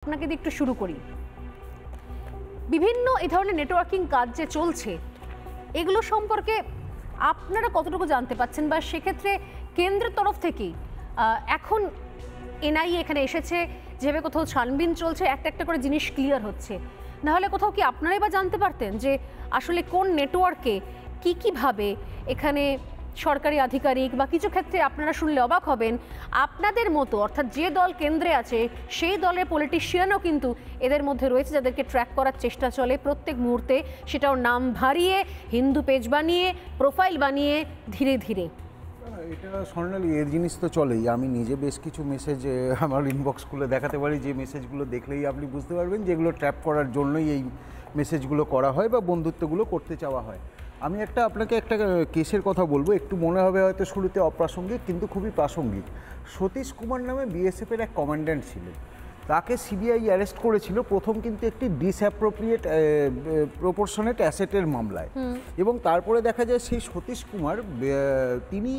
আপনাকে দিয়ে একটু শুরু করি। বিভিন্ন এই ধরনের নেটওয়ার্কিং কাজ যে চলছে এগুলো সম্পর্কে আপনারা কতটুকু জানতে পাচ্ছেন, বা সেক্ষেত্রে কেন্দ্রের তরফ থেকেই এখন এনআইএ এখানে এসেছে, যেভাবে কোথাও ছানবিন চলছে, একটা একটা করে জিনিস ক্লিয়ার হচ্ছে, নাহলে কোথাও কি আপনারাই বা জানতে পারতেন যে আসলে কোন নেটওয়ার্কে কীভাবে এখানে সরকারি আধিকারিক বা কিছু ক্ষেত্রে আপনারা শুনলে অবাক হবেন, আপনাদের মতো অর্থাৎ যে দল কেন্দ্রে আছে সেই দলের পলিটিশিয়ানও কিন্তু এদের মধ্যে রয়েছে, যাদেরকে ট্র্যাক করার চেষ্টা চলে প্রত্যেক মুহূর্তে, সেটাও নাম ভারিয়ে, হিন্দু পেজ বানিয়ে, প্রোফাইল বানিয়ে, ধীরে ধীরে। এটা স্বর্ণালী, এর জিনিস তো চলেই। আমি নিজে বেশ কিছু মেসেজ আমার ইনবক্স খুলে দেখাতে পারি, যে মেসেজগুলো দেখলেই আপনি বুঝতে পারবেন যেগুলো ট্র্যাপ করার জন্যই এই মেসেজগুলো করা হয় বা বন্ধুত্বগুলো করতে চাওয়া হয়। আমি আপনাকে একটা কেসের কথা বলবো, একটু মনে হবে হয়তো শুরুতে অপ্রাসঙ্গিক, কিন্তু খুবই প্রাসঙ্গিক। সতীশ কুমার নামে বিএসএফের এক কমান্ড্যান্ট ছিলেন, তাকে সিবিআই অ্যারেস্ট করেছিল প্রথম কিন্তু একটি ডিসঅ্যাপ্রোপ্রিয়েট প্রপোর্শনেট অ্যাসেটের মামলায়, এবং তারপরে দেখা যায় সেই সতীশ কুমার তিনি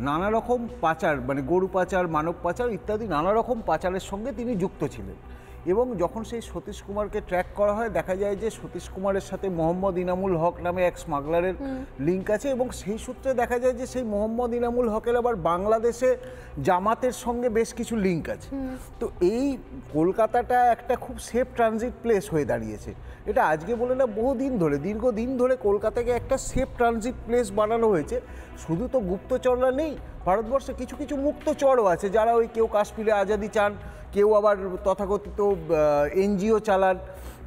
নানা রকম পাচার, মানে গরু পাচার, মানব পাচার ইত্যাদি নানা রকম পাচারের সঙ্গে তিনি যুক্ত ছিলেন। এবং যখন সেই সতীশ কুমারকে ট্র্যাক করা হয়, দেখা যায় যে সতীশ কুমারের সাথে মোহাম্মদ ইনামুল হক নামে এক স্মাগলারের লিঙ্ক আছে, এবং সেই সূত্রে দেখা যায় যে সেই মোহাম্মদ ইনামুল হকের আবার বাংলাদেশে জামাতের সঙ্গে বেশ কিছু লিঙ্ক আছে। তো এই কলকাতাটা একটা খুব সেফ ট্রানজিট প্লেস হয়ে দাঁড়িয়েছে। এটা আজকে বলে না, বহুদিন ধরে, দীর্ঘদিন ধরে কলকাতাকে একটা সেফ ট্রানজিট প্লেস বানানো হয়েছে। শুধু তো গুপ্তচররা নেই, ভারতবর্ষে কিছু কিছু মুক্তচরও আছে, যারা ওই কেউ কাশ্মীরে আজাদি চান, কেউ আবার তথাকথিত এনজিও চালান,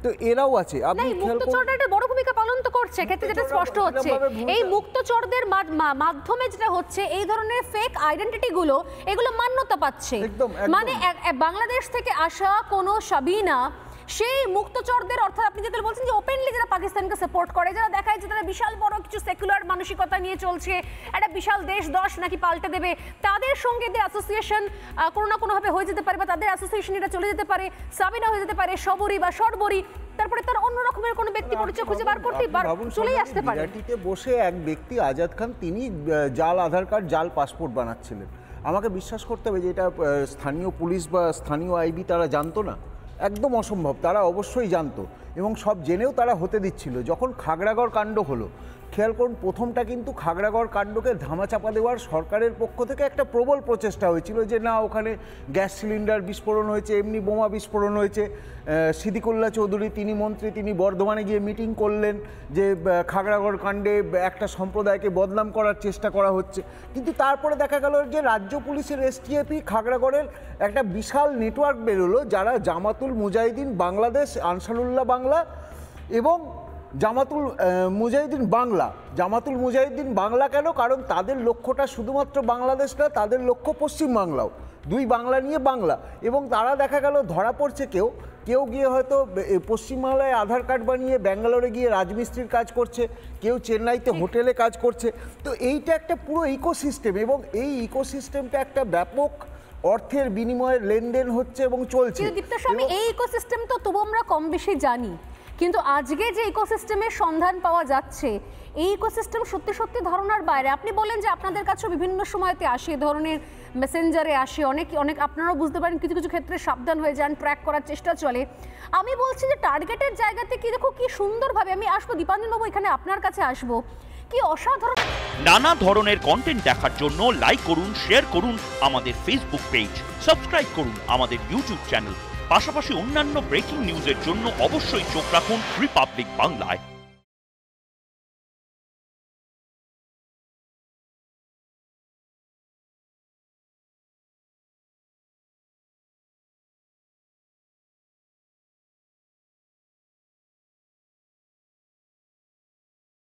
তো এরাও আছে। আপনি মুক্তচররা একটা বড় ভূমিকা পালন তো করছে, ক্ষেত্রে যেটা স্পষ্ট হচ্ছে এই মুক্তচরদের মাধ্যমে যেটা হচ্ছে এই ধরনের ফেক আইডেন্টিটি গুলো এগুলো মান্যতা পাচ্ছে। মানে বাংলাদেশ থেকে আসা কোনো সাবিনা সেই মুক্তচরদের, অর্থাৎ আপনি যেটা বলছেন যে ওপেনলি যারা পাকিস্তানকে সাপোর্ট করে, যারা দেখায় যে তারা বিশাল বড় কিছু সেকুলার মানসিকতা নিয়ে চলছে, একটা বিশাল দেশ দশ নাকি পাল্টে দেবে, তাদের সঙ্গে এদের অ্যাসোসিয়েশন কোনো না কোনোভাবে হয়ে যেতে পারে, বা তাদের অ্যাসোসিয়েশন এটা চলে যেতে পারে, সাবিনা হয়ে যেতে পারে, সবরি বা সরবরি, তারপরে তার অন্য রকমের কোনো ব্যক্তি পরিচয় খুঁজে বার করতে চলেই আসতে পারে। বিরাটিতে বসে এক ব্যক্তি আজাদ খান, তিনি জাল আধার কার্ড, জাল পাসপোর্ট বানাচ্ছিলেন। আমাকে বিশ্বাস করতে হবে যে এটা স্থানীয় পুলিশ বা স্থানীয় আইবি তারা জানতো না, একদম অসম্ভব। তারা অবশ্যই জানতো, এবং সব জেনেও তারা হতে দিচ্ছিল। যখন খাগড়াগড় কাণ্ড হলো, খেয়াল করুন, প্রথমটা কিন্তু খাগড়াগড় কাণ্ডকে ধামাচাপা দেওয়ার সরকারের পক্ষ থেকে একটা প্রবল প্রচেষ্টা হয়েছিল, যে না ওখানে গ্যাস সিলিন্ডার বিস্ফোরণ হয়েছে, এমনি বোমা বিস্ফোরণ হয়েছে। সিদ্দিকুল্লাহ চৌধুরী, তিনি মন্ত্রী, তিনি বর্ধমানে গিয়ে মিটিং করলেন যে খাগড়াগড় কাণ্ডে একটা সম্প্রদায়কে বদনাম করার চেষ্টা করা হচ্ছে। কিন্তু তারপরে দেখা গেল যে রাজ্য পুলিশের এসটিএফি খাগড়াগড়ের একটা বিশাল নেটওয়ার্ক বেরোলো, যারা জামাতুল মুজাহিদিন বাংলাদেশ, আনসারুল্লাহ বাংলা এবং জামাতুল মুজাহিদিন বাংলা। জামাতুল মুজাহিদিন বাংলা কেন? কারণ তাদের লক্ষ্যটা শুধুমাত্র বাংলাদেশ না, তাদের লক্ষ্য পশ্চিমবাংলাও, দুই বাংলা নিয়ে বাংলা। এবং তারা দেখা গেল ধরা পড়ছে, কেউ গিয়ে হয়তো পশ্চিমবাংলায় আধার কার্ড বানিয়ে ব্যাঙ্গালোরে গিয়ে রাজমিস্ত্রির কাজ করছে, কেউ চেন্নাইতে হোটেলে কাজ করছে। তো এইটা একটা পুরো ইকোসিস্টেম, এবং এই ইকোসিস্টেমটা একটা ব্যাপক অর্থের বিনিময়ে লেনদেন হচ্ছে এবং চলছে। এই ইকোসিস্টেম তো তবু আমরা কম বেশি জানি, কিন্তু আজকে যে ইকোসিস্টেমের সন্ধান পাওয়া যাচ্ছে, এই ইকোসিস্টেম সত্যি সত্যি ধারণার বাইরে। আপনি বলেন যে আপনাদের কাছে বিভিন্ন সময়তে আসে, এ ধরনের মেসেঞ্জারে আসে, অনেক আপনারাও বুঝতে পারেন, কিছু কিছু ক্ষেত্রে সাবধান হয়ে যান, ট্র্যাক করার চেষ্টা চলে। আমি বলছি যে টার্গেটের জায়গাতে কি দেখো কি সুন্দরভাবে, আমি আসবো দীপাঞ্জন বাবু, এখানে আপনার কাছে আসবো, কি অসাধারণ। নানা ধরনের কন্টেন্ট দেখার জন্য লাইক করুন, শেয়ার করুন আমাদের ফেসবুক পেজ, সাবস্ক্রাইব করুন আমাদের ইউটিউব চ্যানেল। পাশাপাশি অন্যান্য ব্রেকিং নিউজের জন্য অবশ্যই চোখ রাখুন রিপাবলিক বাংলায়।